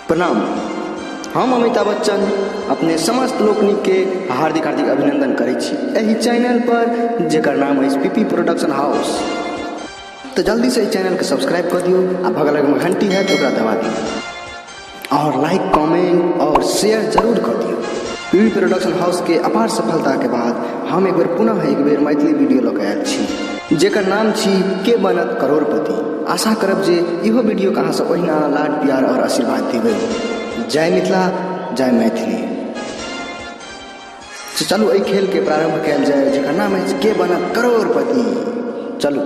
प्रणाम। हम अमिताभ बच्चन अपने समस्त लोकनि के हार्दिक अभिनंदन करै छी एहि चैनल पर जेकर नाम है पीपी प्रोडक्शन हाउस। तो जल्दी से इस चैनल के सब्सक्राइब कर दियो आ बगल में घंटी है तो दबा दियो और लाइक कमेंट और शेयर जरूर कर दियो। पीपी प्रोडक्शन हाउस के अपार सफलता के बाद हम एक बेर मैथिली वीडियो लऽ के आयल छी जेकर नाम छी के बनत करोड़पति। आशा करब जे इहो वीडियो के अहाँ सब ओहिना लाड प्यार और आशीर्वाद देबै। जय मिथिला, जय मैथिली। तो चलू एहि खेल के प्रारंभ कयल जाय जेकर नाम है के बनत करोड़पति। चलू।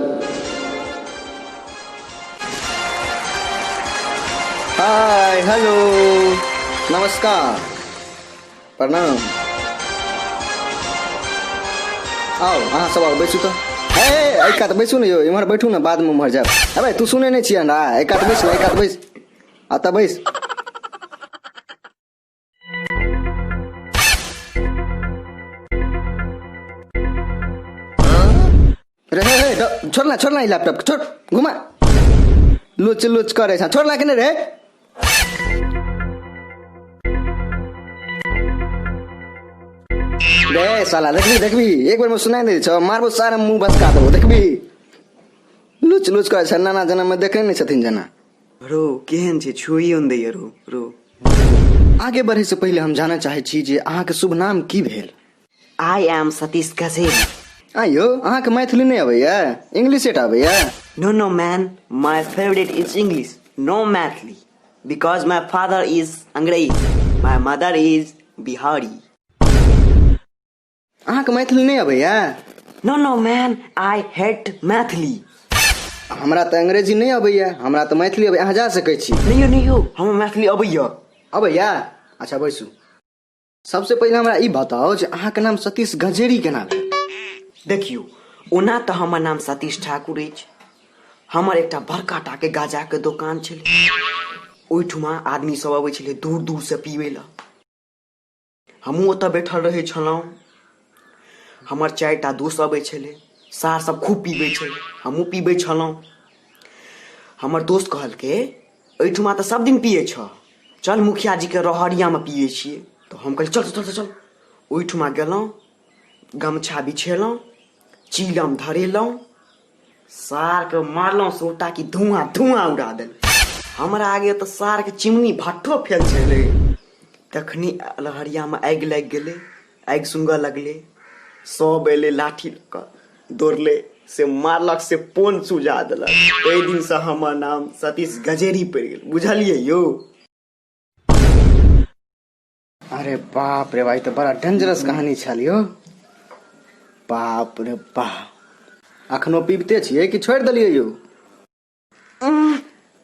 हाय, हेलो, नमस्कार, प्रणाम। आओ अहाँ सब आओ, बैसू तो। एक कात बैसू ने, यो इम्हर बैठू ना, बाद में उम्हर जाब। अबे तू सुने नहीं छिया ना, एक कात बैस, एक कात बैस, आता बैस। रे छोड़ना ये लैपटॉप छोड़, घुमा लुच करे छा, छोड़ना कि नहीं रे। रे साला देखबी एक बार में सुनाई दे छ, मारबो सारा मुंह बसका देबो। देखबी लुच करे छ, नाना जना में देखे नहीं छथिन जना। रो केहन छे, छुइयो न दैय रो। आगे बढ़े से पहले हम जानना चाहे छी जे अहाँ के शुभ नाम की भेल। I am Satish Gajeri. आयो अहाँ के मैथिली नहीं आबैया, इंग्लिश एट आबैया। No man, my favorite is English, no Mathli, because my father is Angrez, my mother is Bihari. अहाँ के मैथिली नहीं आबैया। No man, I hate Mathli. हमरा तो अंग्रेजी नहीं आबैया, हमरा तो मैथिली आबैया। अहाँ जा सकै छी। नहीं हम मैथिली आबैया। अच्छा बैसू। सबसे पहले हमरा ई बताओ जे अहाँ के नाम सतीश गजेरी केना भेल। देखियो, ओना तो हमर नाम सतीश ठाकुर अछि। हमर एकटा बड़का टा के गाजा के दुकान छलै। ओइठुमा आदमी सब अबै छलै दूर से पीबै ला। हमहूँ ओतऽ बैठल रहै छलहुँ। हमर 4टा दोस्त अबै छलै, सार सब खूब पीबै छलै, हमहूँ पीबै छलहुँ। हमर दोस्त कहलकै एहिठुमा तऽ सब दिन पियै छ, चल मुखिया जी के रहरिया में पियै छियै। तो हम कहलियै चल। ओहिठुमा गेलहुँ, गमछा बिछेलहुँ, चीलम धरेलहुँ, सार के मारलहुँ सोटा की धुआं उड़ा देल। हमरा आगे तो सार के चिमनी भट्ठो फेल छलै। तखनी लहरिया में आगि लग गेलै, आगि सुंगऽ लगलै। सब एले लाठी लऽ कऽ दौड़ले, से मारलक से पोन सुझा देलक। ओहि दिन से हमर नाम सतीश गजेरी पड़ि गेल, बुझलियै यो। अरे बाप रे भाई, तो बड़ा डेंजरस कहानी छल यो। बाप रे बाप। अखनो पीबते छियै कि छोड़ देलियै यो।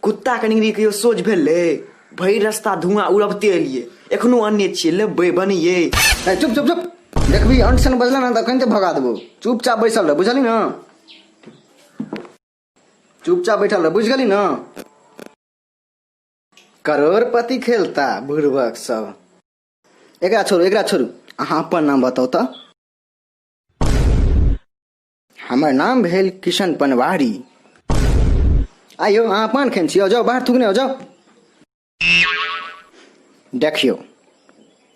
कुत्ता के निगरी कहियो सोच भेलै, भरि रास्ता धुआं उड़बते एलियै, एखनो अन्य छियै, लेबै बनियै। चुप देखबी अनसन बजला ना तो कहीं भगा देबो। चुपचाप बैठल रह, बुझली ना। चुपचाप बैठल रह, बुझ गेली ना। करोड़पति खेलता बुढ़बक सब। एकरा छोड़ू, अहाँ अपन नाम बताओ तो। हमर नाम भेल किशन पनवारी। आइयो अहाँ पान खेन छियै, जाओ बाहर थूकने हो जाओ। देखियो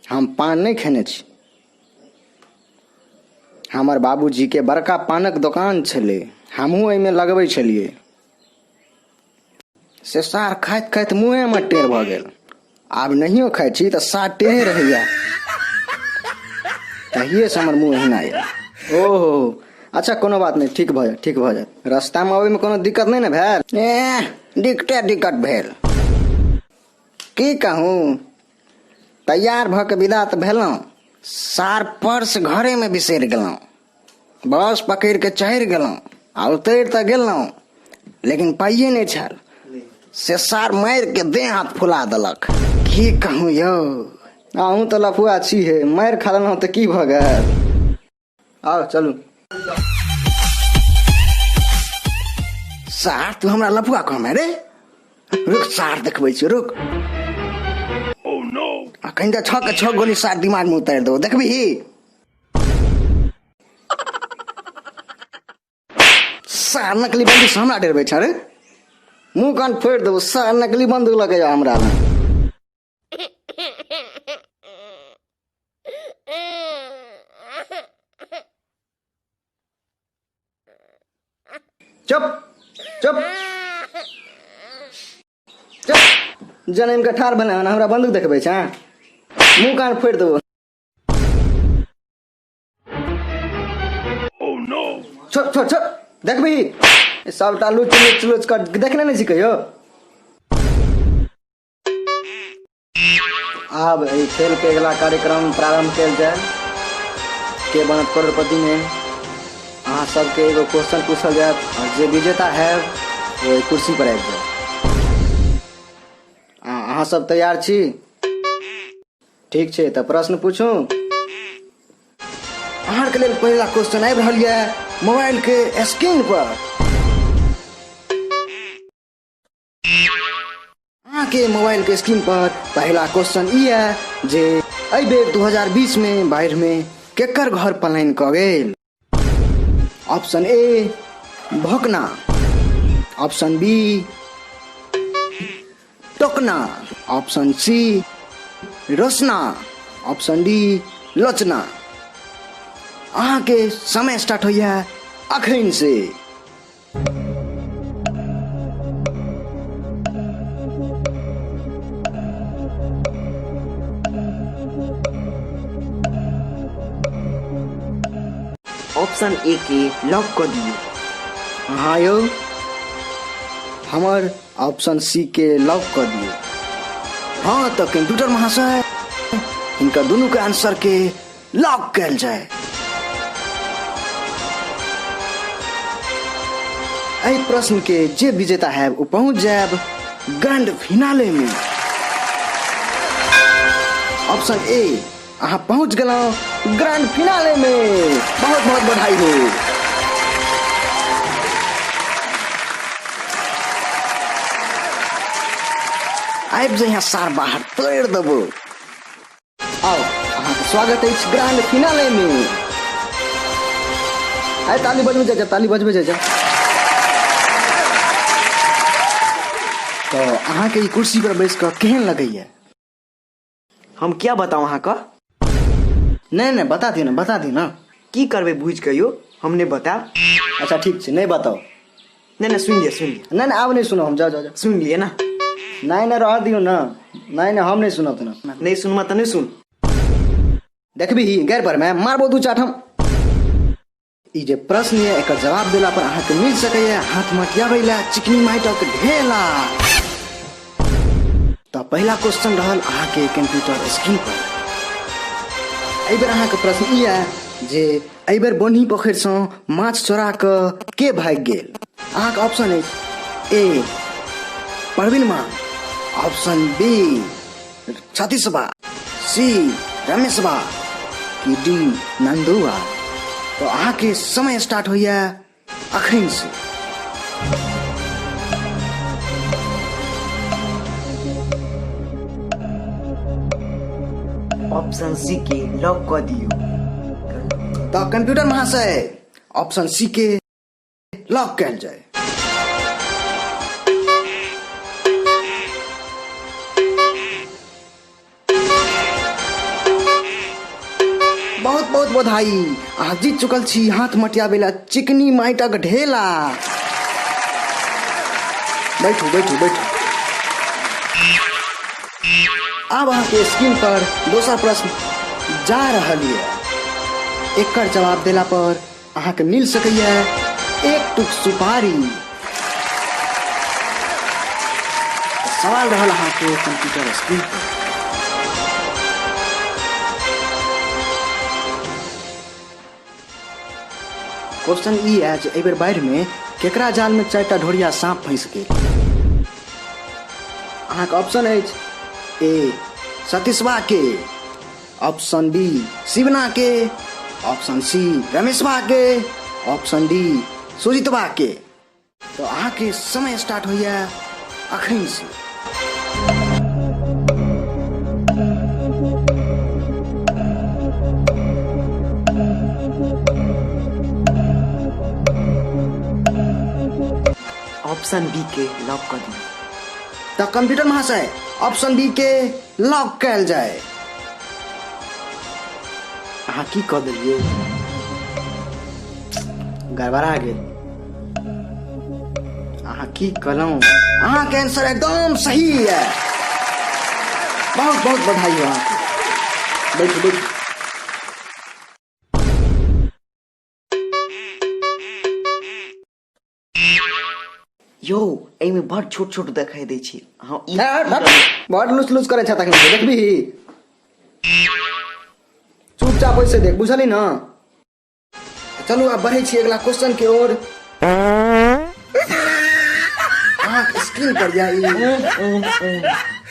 हम पान नहीं खेने छी। हमर बाबूजी के बड़का पानक दुकान छलै, हमहूँ एहिमे लगबै छलियै। से सार खाइत मुँहे में टेढ़ भऽ गेल। आब नहियो खाइ छी तऽ सार टेढ़े रहैया। तहिए से हमर मुँह एहिना यऽ। ओहो अच्छा, कोनो बात नहीं, ठीक भऽ जायत। रास्ता में आबे में कोनो दिक्कत नहीं ने भेल। दिक्कत भेल की कहूँ। तैयार भऽ के विदा तऽ भेलहुँ, सार पर्स घरे में बिसरि गेलहुँ। बस पकड़ि के चढ़ि गेलहुँ आ उतरि तऽ गेलहुँ, लेकिन पाइये नहीं छल। से सार मारि के देह हाथ फुला देलक। की कहूँ यौ, अहूँ तो लफुआ छी हे, मारि खा लेलहुँ तऽ की भऽ गेल। आओ चलू। सार तू हमरा लफुआ कहमे रे। रुक सार देखबै छी, रुक। कहीं तो 6 के 6 गोली सार दिमाग में उतार दो, देखबी। सार नकली बंदूक से हमरा डरबै छ रे। मुंह कान फोड़ देबो, सार नकली बंदूक लगे हमरा में। चुप चुप चुप। जनम के ठार बना हमरा बंदूक देखबे छै, मुंह कान फोड़ देबो। छोड़ छोड़ छोड़, देखबी सबटा लुच लुच लुच कर देखने नहीं सिखियो। अब एहि खेल के अगला कार्यक्रम प्रारंभ कल जाए। के बनत करोड़पति में अहाँ सबके एगो क्वेश्चन पूछल जाए और जे विजेता है वो कुर्सी पर आबि जाए। अहाँ सब तैयार छी? ठीक छै तऽ प्रश्न पूछू। अहाँ के लेल पहला क्वेश्चन आबि रहल ये मोबाइल के स्क्रीन पर। अहाँ के मोबाइल के स्क्रीन पर पहला क्वेश्चन ई है जे एहि बेर 2020 में बाढ़ि में केकर घर पलायन क गेल? ऑप्शन ए भोकना, ऑप्शन बी टोकना, option C Rosna, option D Lochana. अहाँ के समय स्टार्ट होइया अखन से। ऑप्शन ए के लॉक कर दियो। हाँ यौ, हमर ऑप्शन सी के लॉक कर दियो। हाँ तो कंप्यूटर महाशय इनका दोनों के आंसर के लॉक कल जाए। एहि प्रश्न के जे विजेता है वो पहुंच जाए ग्रैंड फिनाले में। ऑप्शन ए अहाँ पहुंच गलौ ग्रैंड फिनाले में। बहुत बहुत बधाई हो। आबि जाइए सार बाहर तोड़ देबो। आओ अहाँ के स्वागत है ग्रैंड फिनाले में। आइ ताली बजबे जा, ताली बजबे जा। तो अहाँ के कुर्सी पर बैस कर केहन लगैया? हम क्या बताऊं अहाँ का? नहीं बता दी ना। की करबे बुझ के यो, हमने बता। अच्छा ठीक छै, नहीं बताओ। नहीं सुन लिया। नहीं आब नहीं सुनो हम। जाओ सुन लिए ना। नहीं रह दियो ना। नहीं हम नहीं सुनत ना। नहीं सुनमा तो नहीं सुन। देखबी गैर पर मैं मारबो दू चाट हम। ई जे प्रश्न है एकर जवाब देला पर अहाँ के मिल सकैया हाथ मटियाबै ला चिकनी माइटक ढेला। तो पहला क्वेश्चन रहल अहाँ के कंप्यूटर स्क्रीन पर। एहि बेर अहाँ के प्रश्न ई है जे एहि बेर बन्ही पोखरि से माछ चोरा के भाग गेल? अहाँ के ऑप्शन है ए परवीन मान, ऑप्शन बी सतीशबा, सी रमेशबा की डी नंदुआ। तो अहाँ के समय स्टार्ट होइया अखन से। ऑप्शन सी के लॉक कर दियो। तो कंप्यूटर महाशय ऑप्शन सी के लॉक कल जाए। बहुत बहुत बधाई, अहाँ जीत चुकल छी हाथ मटियाबै ला चिकनी माइटक ढेला। बैठू बैठू बैठू। अब अहाँ के स्क्रीन पर दोसर प्रश्न जा रहल है। एकर जवाब देला पर अहाँ के मिल सकैया एक टुक सुपारी। सवाल रहल अहाँ के कंप्यूटर स्क्रीन पर। क्वेश्चन ई है जे एहि बेर बाढ़ि में केकरा जाल में 4टा ढोरिया सांप फंस गेल? अहाँ के ऑप्शन अछि ए सतीशबा के, ऑप्शन बी शिवना के, ऑप्शन सी रमेशबा के, ऑप्शन डी सुजीतबा के। तो अहाँ के समय स्टार्ट होइया अखन से। ऑप्शन बी के लॉक कर दियो। तो कंप्यूटर महाशय ऑप्शन बी के लॉक कल जाए। अहाँ की कह दिलिए? गड़बड़ा गेल। की कलम। अहाँ के आंसर एकदम सही है। बहुत बहुत बधाई हो अहाँके। बैठू बैठू। यो एहिमे बड़ छोट छोट देखाई दै छै। हाँ बड़ लुच लुच करे छा, तखन देखबी। चुपचाप ओइसे देख, बुझली ना। चलू आब बढ़े छी अगला क्वेश्चन के ओर। अहाँके स्क्रीन पर जाई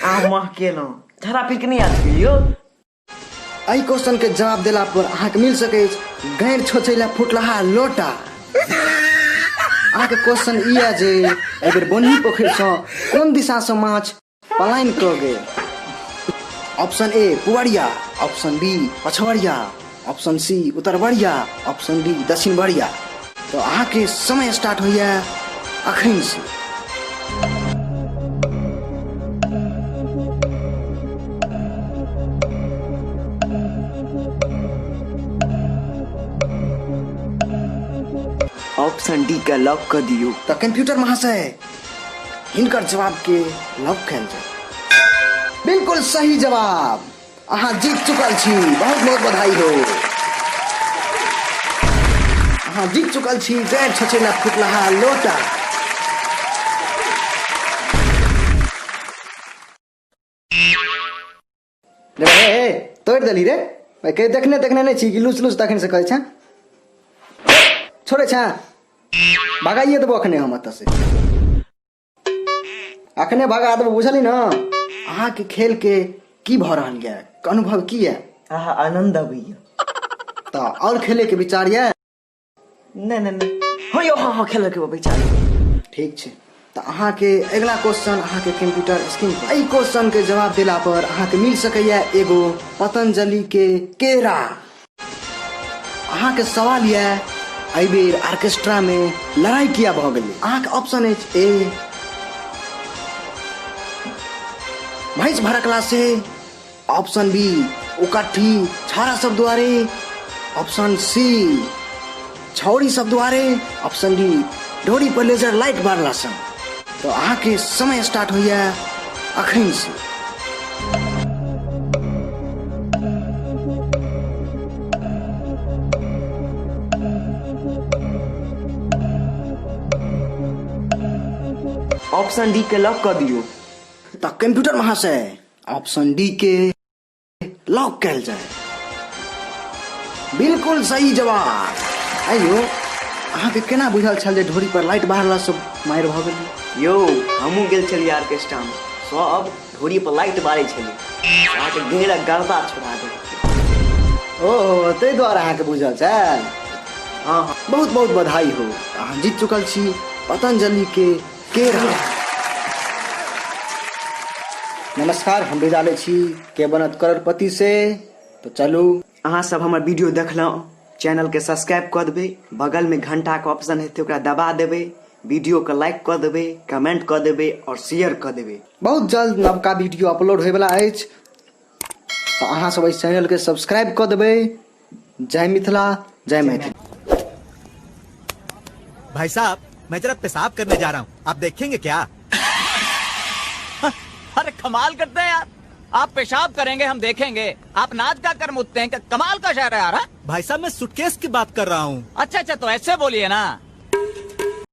आ माह केलौं झरा पीक नहीं आती यो। एहि क्वेश्चन के जवाब देला पर अहाँके मिल सकै गैर छोचैला फुटलहा लोटा। अहाँके क्वेश्चन ई है जे एहिबेर बनही पोखरि सँ कोन दिशा सँ माछ पलायन कऽ गेल। ऑप्शन ए पुवरिया, ऑप्शन बी पछवरिया, ऑप्शन सी उत्तरवरिया, ऑप्शन डी दक्षिण वरिया। तो अहाँके समय स्टार्ट होइया अखन से। ऑप्शन डी का लॉक कर दियो। तो कंप्यूटर महाशय हिनकर जवाब के लॉक कयल जाय। बिल्कुल सही जवाब। अहाँ जीत चुकल छी, बहुत बहुत बधाई हो। अहाँ जीत चुकल छी गैर छछेला फुटलहा लोटा। रे तोड़ देली रे। कहीं देखने नहीं छी कि लूच लूच तखन से कहै छै। छोड़े छा भगाइए देबो अखने हम एतऽ से। अखने भगा देबो, बुझली ना। अहाँ के खेल के की भऽ रहल ये, अनुभव की है? आनंद अबैया। तो और खेले के विचार ये? नहीं हाँ यो हाँ खेल के विचार। ठीक छै। तो अहाँ के अगला क्वेश्चन अहाँ के कंप्यूटर स्क्रीन पर। एहि क्वेश्चन के जवाब देला पर अहाँ के मिल सकैया एगो पतंजलि के केरा। अहाँ के सवाल ये एहि बेर ऑर्केस्ट्रा में लड़ाई किया भऽ गेलै। अहाँ के ऑप्शन अछि ए भैंस भड़कला से, ऑप्शन बी उकट्ठी छाड़ा सब द्वारे, ऑप्शन सी छौड़ी सब द्वारे, ऑप्शन डी ढोरी पर लेजर लाइट मारला से। तो अहाँ के समय स्टार्ट होइया अखन से। ऑप्शन डी के लॉक कर दियो। तो कंप्यूटर महाशय ऑप्शन डी के लॉक कयल जाए। बिल्कुल सही जवाब। आइयो अहाँ के केना बुझल छल जे ढोरी पर लाइट बारला से मारि भऽ गेल? यो हमहूँ गेल छलियै ऑर्केस्ट्रा में, सब ढोरी पर लाइट बारै छलै। अहाँके घेरा गर्दा छोड़ा दे। ओ ताहि दुआरे अहाँ के बुझल छल। हाँ बहुत बहुत बधाई हो। अहाँ जीत चुकल छी पतंजलि के केरा। नमस्कार, हम विदा लै छी के बनत करोड़पति से। तो चलू अहाँ सब हमर वीडियो देखलहुँ, चैनल के सब्सक्राइब कऽ देबै, बगल में घंटा के ऑप्शन हेतै ओकरा दबा देबै, वीडियो के लाइक कऽ देबै, कमेंट कऽ देबै और शेयर कऽ देबै। बहुत जल्द नवका वीडियो अपलोड होय वाला अछि। तो अहाँ सब इस चैनल के सब्सक्राइब कऽ देबै। जय मिथिला, जय मैथिली। भाई साहब मैं जरा पेशाब करने जा रहा हूँ, आप देखेंगे क्या? अरे कमाल करते हैं यार, आप पेशाब करेंगे हम देखेंगे, आप नाच का कर मुझते हैं, कमाल का शहर है यार। भाई साहब मैं सूटकेस की बात कर रहा हूँ। अच्छा तो ऐसे बोलिए ना।